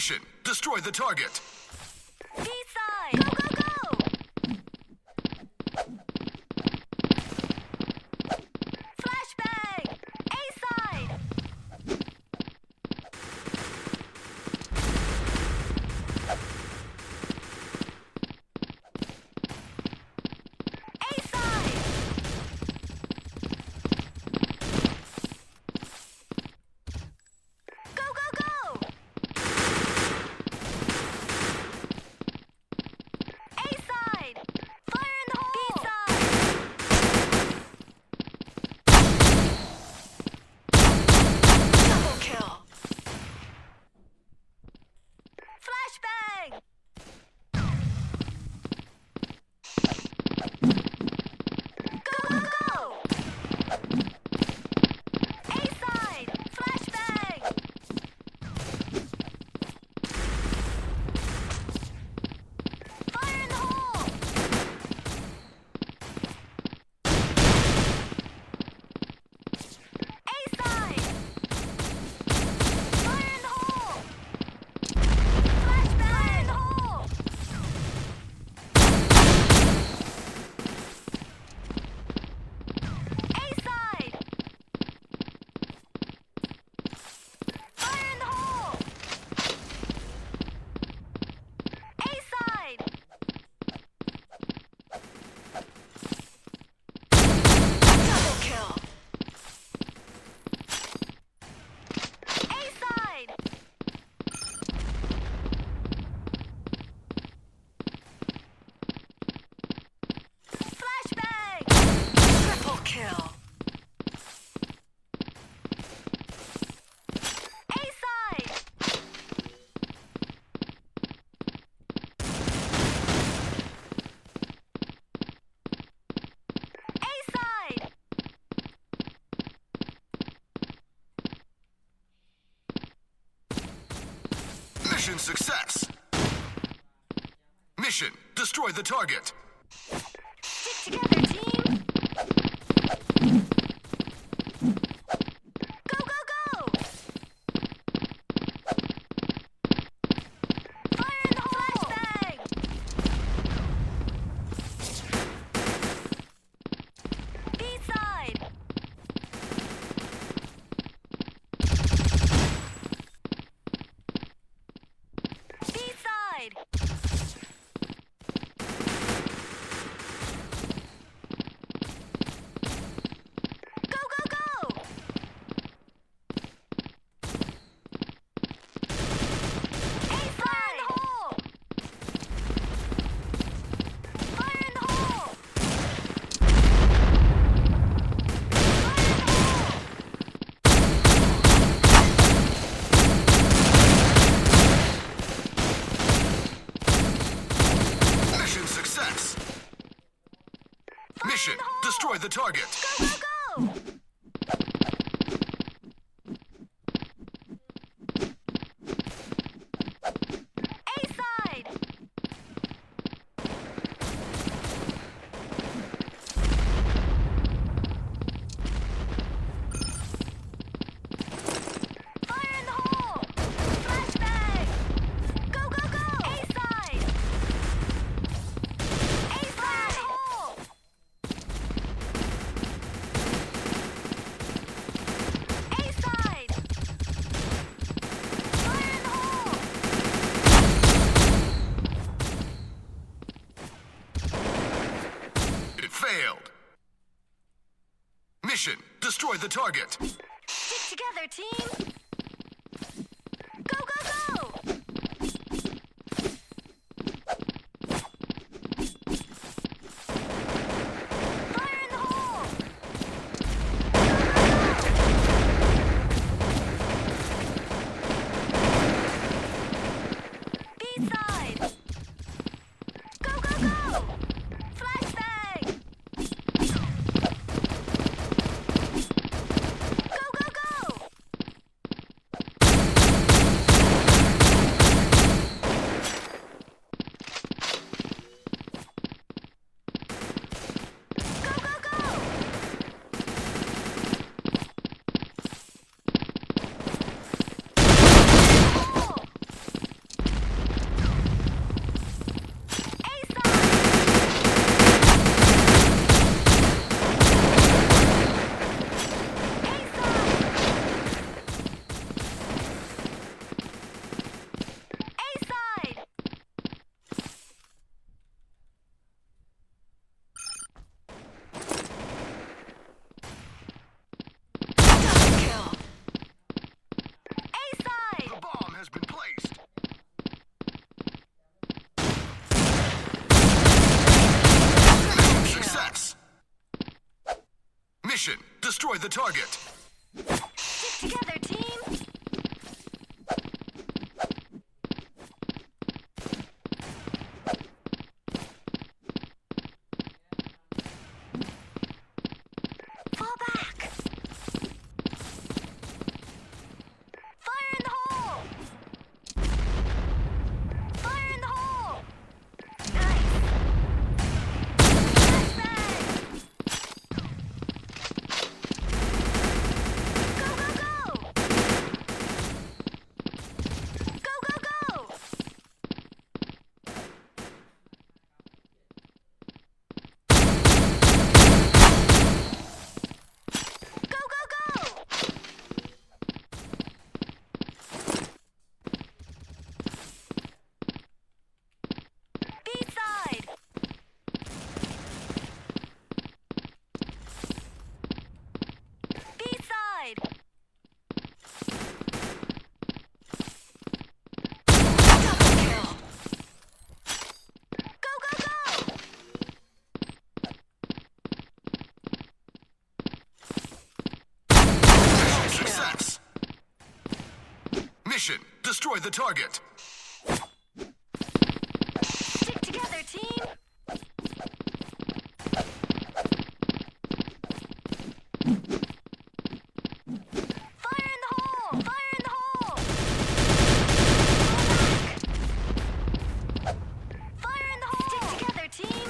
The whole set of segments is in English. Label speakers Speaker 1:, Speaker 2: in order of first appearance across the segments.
Speaker 1: Mission, destroy the target.
Speaker 2: B-side! Go, go, go! Flashbang! A-side! A-side! Go, go, go! A-side! Fire in the hole! B-side! Double kill! Flashbang! Go, go, go! A-side! Flashbang! Fire in the hole! A-side! Fire in the hole! Flashbang! In the hole! A-side! Fire in the hole! A-side! Double kill! A-side! Flashbang! Triple kill! A-side! A-side!
Speaker 1: Mission success. Mission, destroy the target.
Speaker 2: Stick together, team! Go, go, go! Fire in the hole! Flashbang! B-side! B-side! Go, go, go! A-side! In the hole! Fire in the hole! Fire in the hole!
Speaker 1: Mission success. Mission, destroy the target.
Speaker 2: Go, go, go! A-side! Fire in the hole! Flashbang! Go, go, go! A-side! A-side! Hole! A-side! Fire in the hole!
Speaker 1: It failed. Mission, destroy the target.
Speaker 2: Stick together, team! Go, go, go! Fire in the hole! B-side! Go, go, go! Flashbang! Go, go, go!
Speaker 1: destroy the target.
Speaker 2: Stick together, team. Fall back. Fire in the hole. Fire in the hole. Nice. Flashbang. Go, go, go. Go, go, go. Go, go, go. B-side. B-side. Double kill. Go, go, go.
Speaker 1: Mission success. Mission, destroy the target.
Speaker 2: Stick together, team. Fire in the hole. Fire in the hole. Fire in the hole. Stick together, team.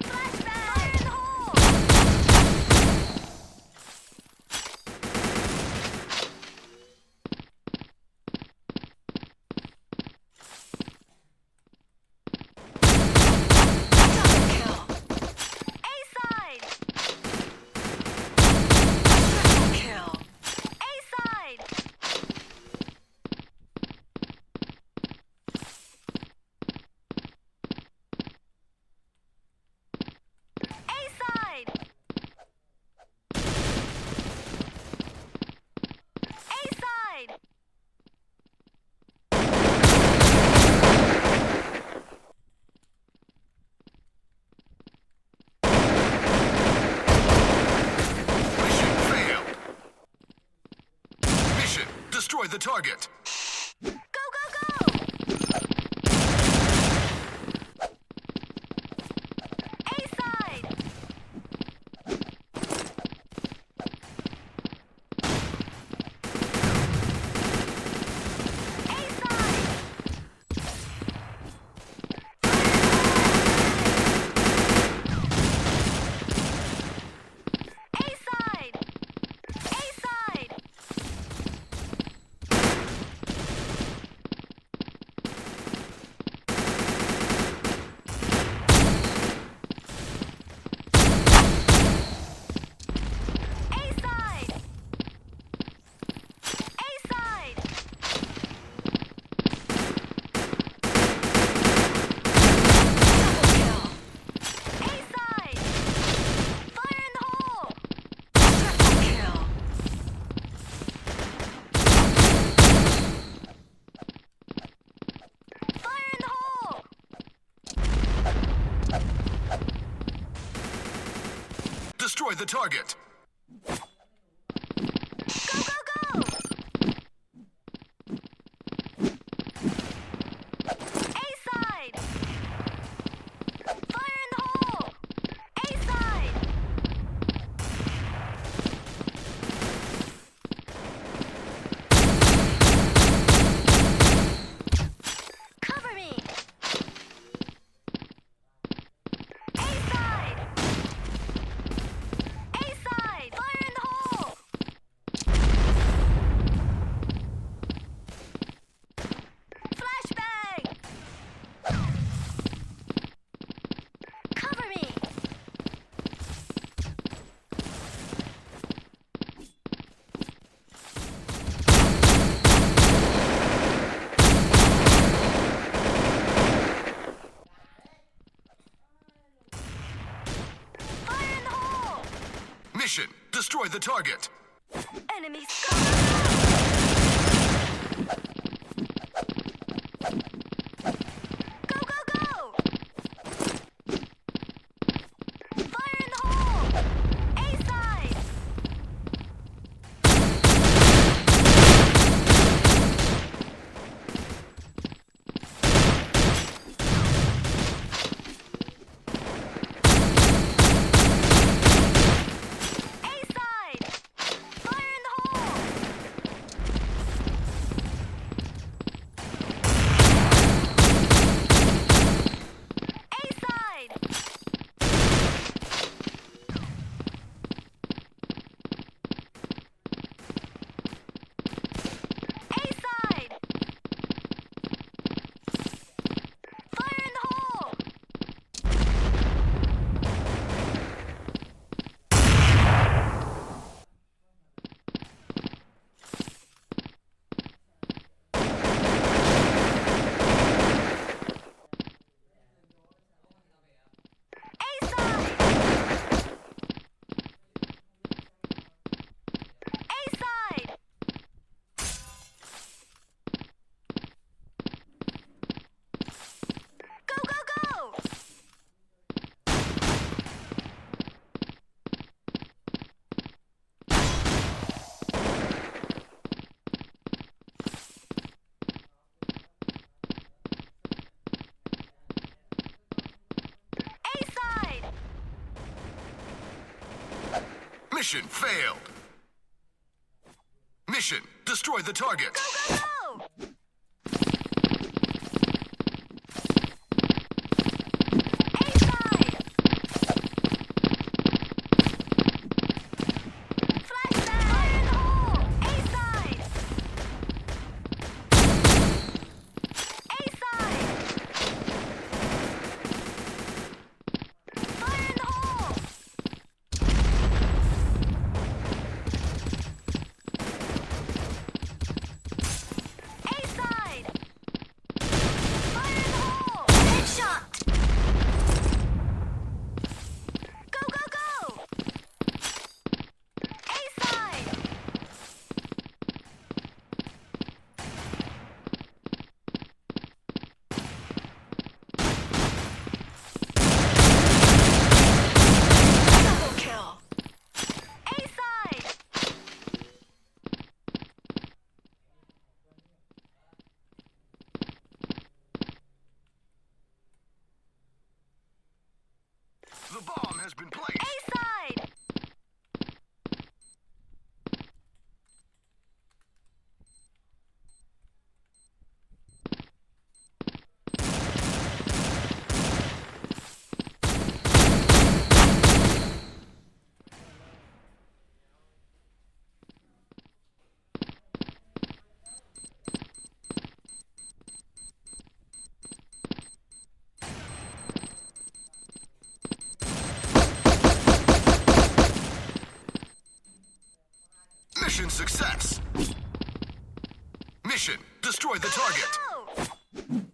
Speaker 2: Flashbang. Fire in the hole. Double kill. A-side. Triple kill. A-side. A-side. A-side.
Speaker 1: Mission failed. Mission, destroy the target.
Speaker 2: Go, go, go. A-side. A-side. A-side. A-side. A-side. A-side. Double kill. A-side. Fire in the hole. Triple kill. Fire in the hole.
Speaker 1: Destroy the target.
Speaker 2: Go, go, go. A-side. Fire in the hole. A-side. Cover me. A-side. A-side. Fire in the hole. Flashbang. Cover me. Fire in the hole.
Speaker 1: Mission, destroy the target.
Speaker 2: Enemies coming. Go, go, go.
Speaker 1: Mission failed. Mission, destroy the target.
Speaker 2: Go, go, go! A side! Flashbang! Fire in the hole! A side! A side! Fire in the hole! A side! Fire in the hole! Headshot! Go, go, go! A side! Double kill! A side!
Speaker 1: The bomb has been placed.
Speaker 2: A side!
Speaker 1: Mission success. Mission, destroy the target.
Speaker 2: Go!